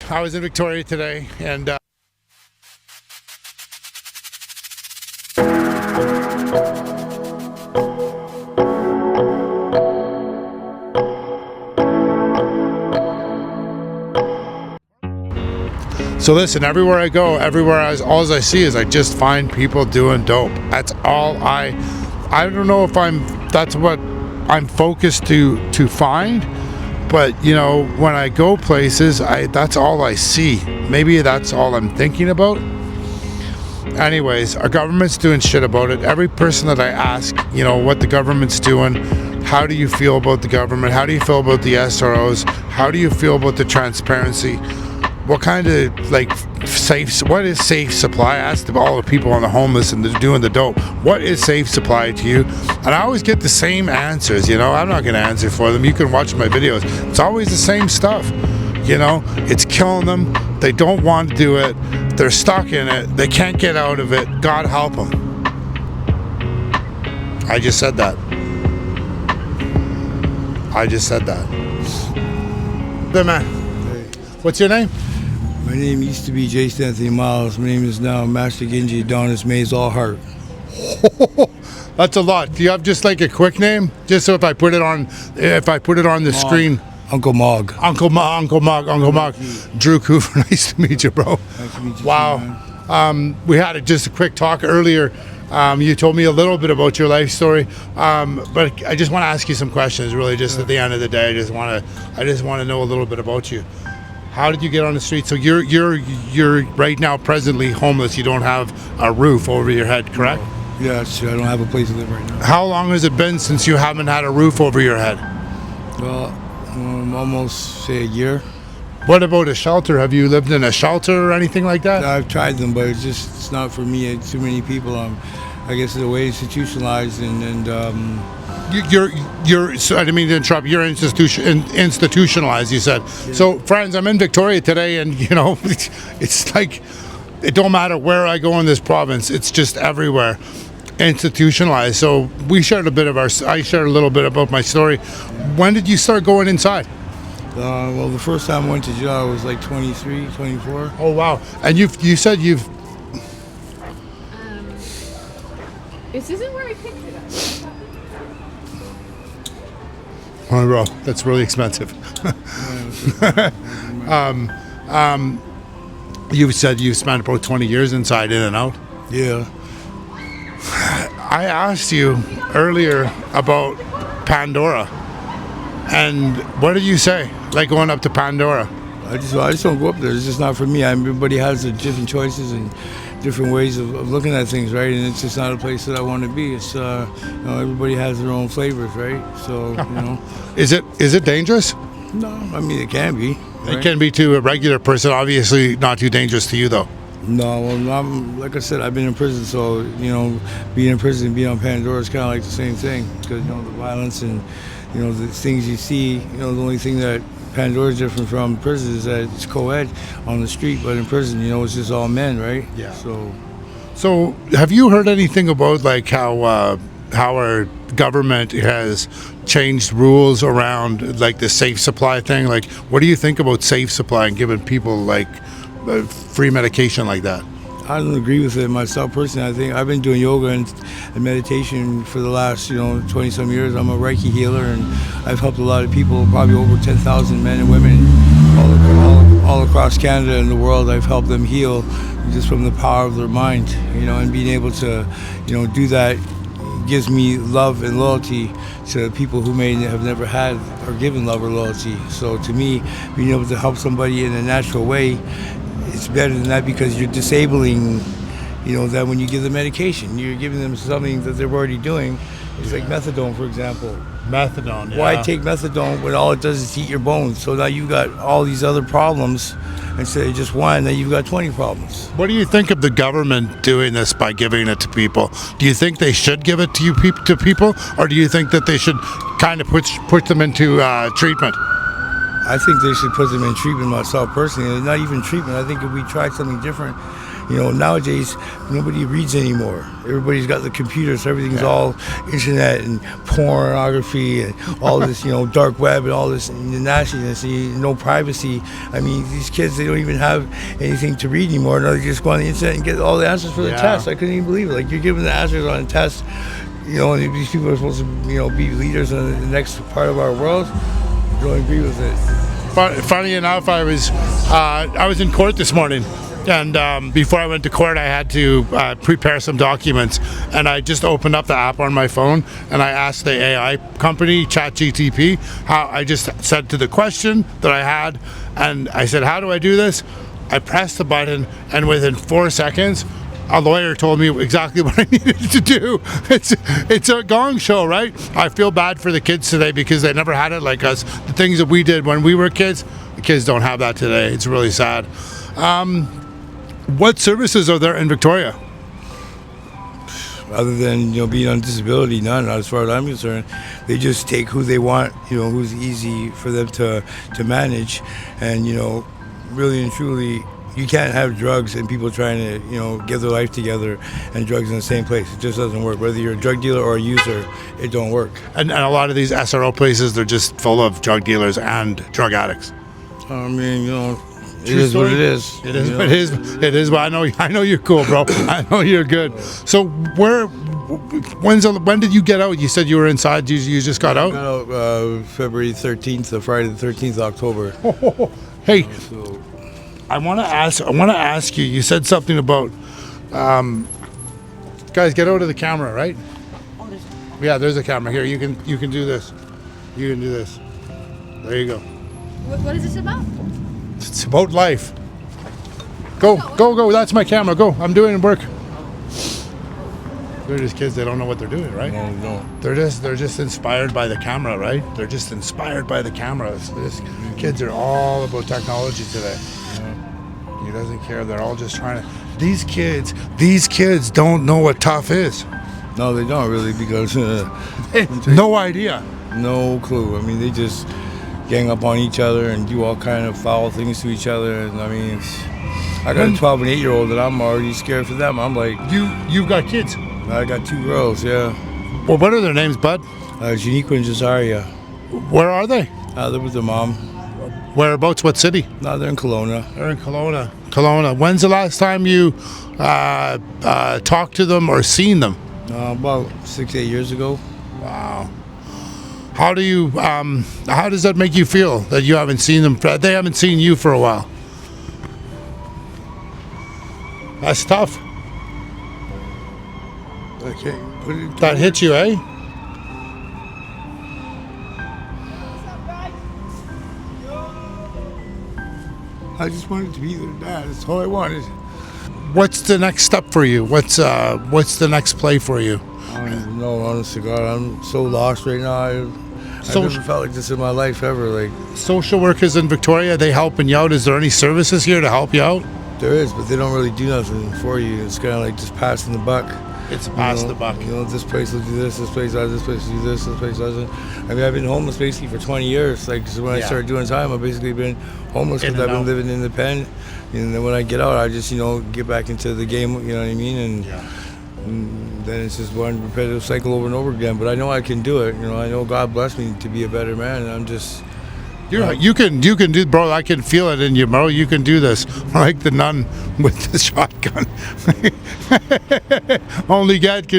I was in Victoria today, and so listen, everywhere I go, all I see is I just find people doing dope. That's all I don't know if that's what I'm focused to find, but you know, when I go places, that's all I see. Maybe that's all I'm thinking about. Anyways, our government's doing shit about it. Every person that I ask, you know, what the government's doing, how do you feel about the government? How do you feel about the SROs? How do you feel about the transparency? What kind of what is safe supply? I asked all the people on the homeless and doing the dope, what is safe supply to you? And I always get the same answers, you know. I'm not going to answer for them. You can watch my videos. It's always the same stuff, you know. It's killing them. They don't want to do it. They're stuck in it. They can't get out of it. God help them. I just said that. Good man. What's your name? My name used to be Jason Anthony Miles. My name is now Master Genji Adonis Mays All Heart. That's a lot. Do you have just like a quick name? Just so if I put it on the screen. Uncle Mog. Uncle Mog. Drew Cooper, nice to meet you, bro. Nice to meet you. Wow. We had just a quick talk earlier. You told me a little bit about your life story, but I just want to ask you some questions. Really, just at the end of the day, I just want to know a little bit about you. How did you get on the street? So you're right now presently homeless. You don't have a roof over your head, correct? Yeah, that's true. I don't have a place to live right now. How long has it been since you haven't had a roof over your head? Well, almost say a year. What about a shelter? Have you lived in a shelter or anything like that? I've tried them, but it's not for me. It's too many people. I guess the way institutionalized and You're. So I didn't mean to interrupt. You're institutionalized. You said. Yeah. So, friends, I'm in Victoria today, and you know, it's like it don't matter where I go in this province. It's just everywhere, institutionalized. So I shared a little bit about my story. When did you start going inside? Well, the first time I went to jail, I was like 23, 24. Oh wow! And you said you've. This isn't where I picked it up. Oh, bro, that's really expensive. You said you spent about 20 years inside, in and out. Yeah. I asked you earlier about Pandora, and what did you say? Like going up to Pandora? I just don't go up there. It's just not for me. Everybody has their different choices and different ways of looking at things, right? And it's just not a place that I want to be. It's you know, everybody has their own flavors, right? So you know, is it dangerous? No, I mean it can be. Right? It can be to a regular person. Obviously, not too dangerous to you though. No, well, like I said, I've been in prison, so you know, being in prison and being on Pandora is kind of like the same thing, because you know the violence and you know the things you see. You know, the only thing that Pandora is different from prison is that it's co-ed on the street, but in prison, you know, it's just all men, right? Yeah. So have you heard anything about like how our government has changed rules around like the safe supply thing? Like, what do you think about safe supply and giving people like free medication like that? I don't agree with it myself personally. I think I've been doing yoga and meditation for the last 20-some years. I'm a Reiki healer, and I've helped a lot of people, probably over 10,000 men and women all across Canada and the world. I've helped them heal just from the power of their mind, and being able to do that gives me love and loyalty to people who may have never had or given love or loyalty. So to me, being able to help somebody in a natural way, it's better than that, because you're disabling, that when you give them medication, you're giving them something that they're already doing. It's like methadone, for example. Methadone, yeah. Why take methadone when all it does is eat your bones? So now you've got all these other problems instead of just one. Now you've got 20 problems. What do you think of the government doing this by giving it to people? Do you think they should give it to people, or do you think that they should kind of push them into treatment? I think they should put them in treatment myself personally. And not even treatment. I think if we tried something different, nowadays nobody reads anymore. Everybody's got the computer, so everything's all internet and pornography and all this, dark web and all this nastiness. No privacy. I mean, these kids, they don't even have anything to read anymore. No, they just go on the internet and get all the answers for the test. I couldn't even believe it. Like, you're giving the answers on a test. And these people are supposed to, be leaders in the next part of our world. I don't agree with it. Funny enough, I was in court this morning, and before I went to court, I had to prepare some documents, and I just opened up the app on my phone, and I asked the AI company, ChatGTP, how I just said to the question that I had, and I said, how do I do this? I pressed the button, and within 4 seconds, a lawyer told me exactly what I needed to do. It's a gong show, right? I feel bad for the kids today because they never had it like us. The things that we did when we were kids, the kids don't have that today. It's really sad. What services are there in Victoria? Other than being on disability, none. As far as I'm concerned, they just take who they want. Who's easy for them to manage, and really and truly, you can't have drugs and people trying to, get their life together and drugs in the same place. It just doesn't work. Whether you're a drug dealer or a user, it don't work. And a lot of these SRO places, they're just full of drug dealers and drug addicts. I mean, it is what it is. It is what it is. It is. But I know you're cool, bro. I know you're good. So when did you get out? You said you were inside. You just got out? I got out February 13th, Friday the 13th, October. Hey. I want to ask you. You said something about, guys, get out of the camera, right? Yeah, there's a camera here. You can do this. You can do this. There you go. What is this about? It's about life. Go. That's my camera. Go. I'm doing work. They're just kids. They don't know what they're doing, right? No. They're just inspired by the camera, right? They're just inspired by the camera. Kids are all about technology today. He doesn't care. They're all just trying to. These kids don't know what tough is. No, they don't really, because no idea. No clue. I mean, they just gang up on each other and do all kind of foul things to each other. And I mean, I got a 12 and 8-year-old and I'm already scared for them. I'm like, you've got kids. I got 2 girls. Yeah. Well, what are their names, bud? Janiqua and Jazaria. Where are they? They're with their mom. Whereabouts? What city? No, they're in Kelowna. They're in Kelowna. When's the last time you talked to them or seen them? About 6-8 years ago. Wow. How does that make you feel that you haven't seen them? They haven't seen you for a while. That's tough. Okay. That hit you, eh? I just wanted to be their dad. That's all I wanted. What's the next step for you? What's the next play for you? I don't even know, honest to God. I'm so lost right now. I've never felt like this in my life ever. Like, social workers in Victoria, they helping you out. Is there any services here to help you out? There is, but they don't really do nothing for you. It's kind of like just passing the buck. It's pass the buck. This place will do this place does, this place will do this place doesn't. I mean, I've been homeless basically for 20 years. Like, so when I started doing time, I've basically been homeless because I've been living in the pen. And then when I get out, I just, get back into the game, you know what I mean? And then it's just one repetitive cycle over and over again. But I know I can do it. I know God blessed me to be a better man, and I'm just... You can do, bro. I can feel it in you, bro. You can do this. Like the nun with the shotgun. Only God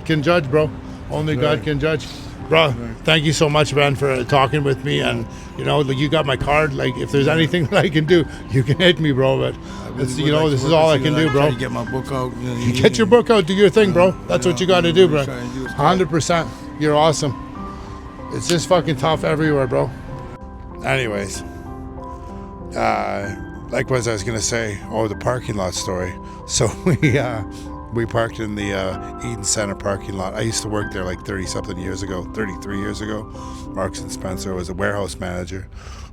can judge, bro. Only God can judge, bro. Thank you so much, man, for talking with me. And you got my card. Like, if there's anything that I can do, you can hit me, bro. But this is all I can do, bro. Get my book out. Get your book out. Do your thing, bro. That's what you got to do, bro. 100%. You're awesome. It's just fucking tough everywhere, bro. Anyways, likewise, I was gonna say, the parking lot story. So we parked in the Eden Center parking lot. I used to work there like 33 years ago. Marks and Spencer was a warehouse manager.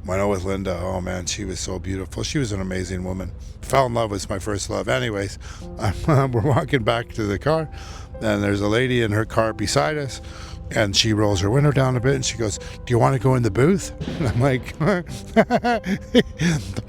Went out with Linda. Oh man, she was so beautiful. She was an amazing woman. Fell in love, was my first love. Anyways, we're walking back to the car, and there's a lady in her car beside us. And she rolls her window down a bit and she goes, "Do you want to go in the booth?" And I'm like,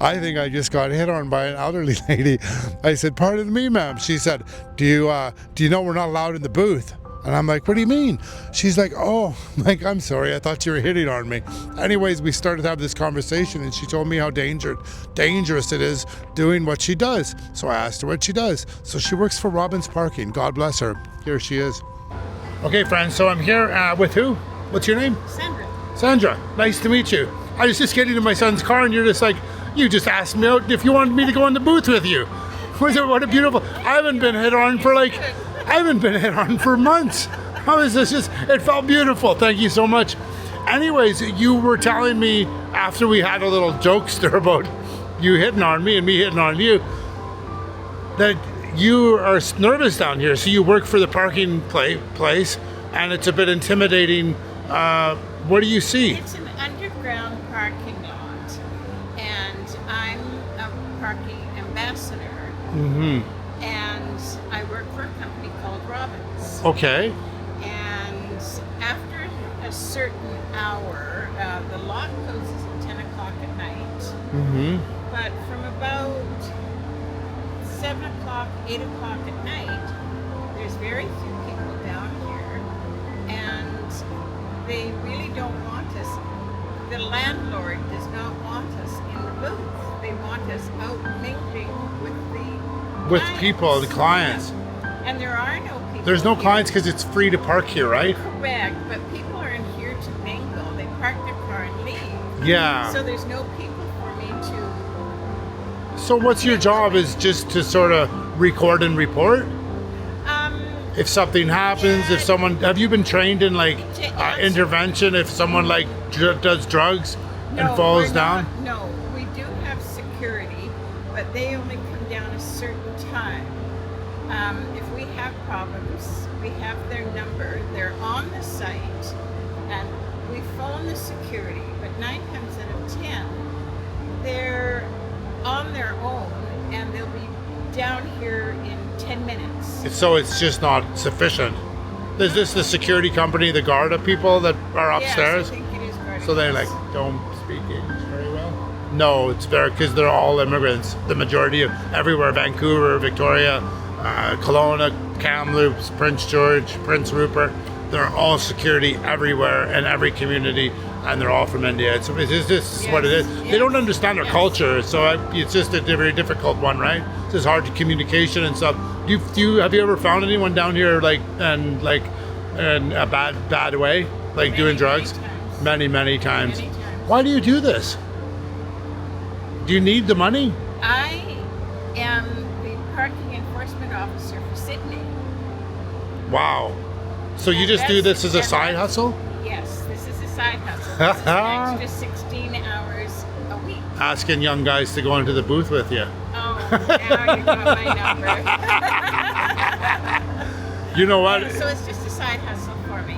I think I just got hit on by an elderly lady. I said, "Pardon me, ma'am." She said, do you know we're not allowed in the booth?" And I'm like, "What do you mean?" She's like, "Oh," I'm like, "I'm sorry, I thought you were hitting on me." Anyways, we started to have this conversation and she told me how dangerous it is doing what she does. So I asked her what she does. So she works for Robbins Parking. God bless her. Here she is. Okay, friends, so I'm here with who? What's your name? Sandra. Sandra, nice to meet you. I was just getting in my son's car and you're just like, you just asked me out if you wanted me to go in the booth with you. What a beautiful, I haven't been hit on for months. How is this it felt beautiful. Thank you so much. Anyways, you were telling me after we had a little jokester about you hitting on me and me hitting on you, that you are nervous down here, so you work for the parking place, and it's a bit intimidating. What do you see? It's an underground parking lot, and I'm a parking ambassador. Mm-hmm. And I work for a company called Robbins. Okay. And after a certain hour, the lot closes at 10 o'clock at night. Mm-hmm. But from about 7 o'clock, 8 o'clock at night, there's very few people down here, and they really don't want us. The landlord does not want us in the booth. They want us out mingling with clients. People, the clients. Yeah. And there are no people. There's no here. clients because it's free to park here, right? Correct, but people are in here to mingle. They park their car and leave. Yeah. So there's no people for me to. So what's your job? Is just to sort of record and report? If something happens, Yeah. if someone, have you been trained in like To answer. intervention if someone like does drugs and falls we're down? not- no, we do have security, but they only come down a certain time. If we have problems, we have their number. They're on the site, and we phone the security. But 9 times out of 10, they're on their own, and they'll be down here in 10 minutes. So it's just not sufficient. Is this the security company, the Garda people that are upstairs? Yes, I think it is Garda, So they yes. like don't speak English very well? No, it's very, because they're all immigrants. The majority of everywhere, Vancouver, Victoria, Kelowna, Kamloops, Prince George, Prince Rupert, they're all security everywhere in every community, and they're all from India. It's just what it is. Yes, They don't yes, understand our yes. culture, so it's just a very difficult one, right? It's just hard to communication and stuff. Have you ever found anyone down here in a bad way, like Many, doing drugs? many times. Many times. Many times. Why do you do this? Do you need the money? I am the parking enforcement officer for Sydney. Wow. So you And just do that's- this as a and side that's- hustle? Yes, this is a side hustle. This is an extra 16 hours a week. Asking young guys to go into the booth with you. Oh, now you got my number. You know what? So it's just a side hustle for me.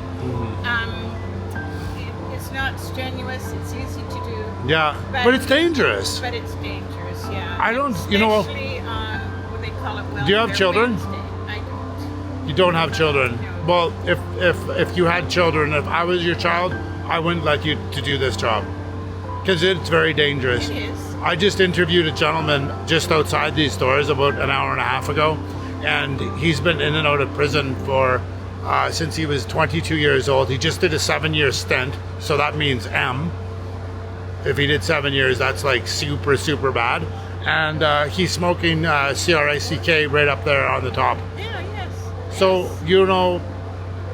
It's not strenuous. It's easy to do. Yeah, but it's dangerous. But it's dangerous, yeah. I don't- you know- Especially on what they call it. Do you have Welfare children? Wednesday. I don't. You don't have children. No. Well, if you had children, if I was your child, I wouldn't let you to do this job because it's very dangerous. It is. I just interviewed a gentleman just outside these doors about an hour and a half ago, and he's been in and out of prison for since he was 22 years old. He just did a 7-year stint, so that means M. If he did 7 years, that's like super bad. And he's smoking CRICK right up there on the top. Yeah, yes. So,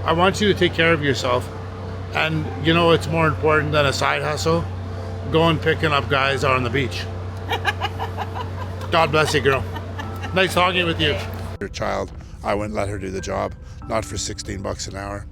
I want you to take care of yourself. And it's more important than a side hustle. Going picking up guys on the beach. God bless you, girl. Nice talking with you. Your child, I wouldn't let her do the job. Not for $16 an hour.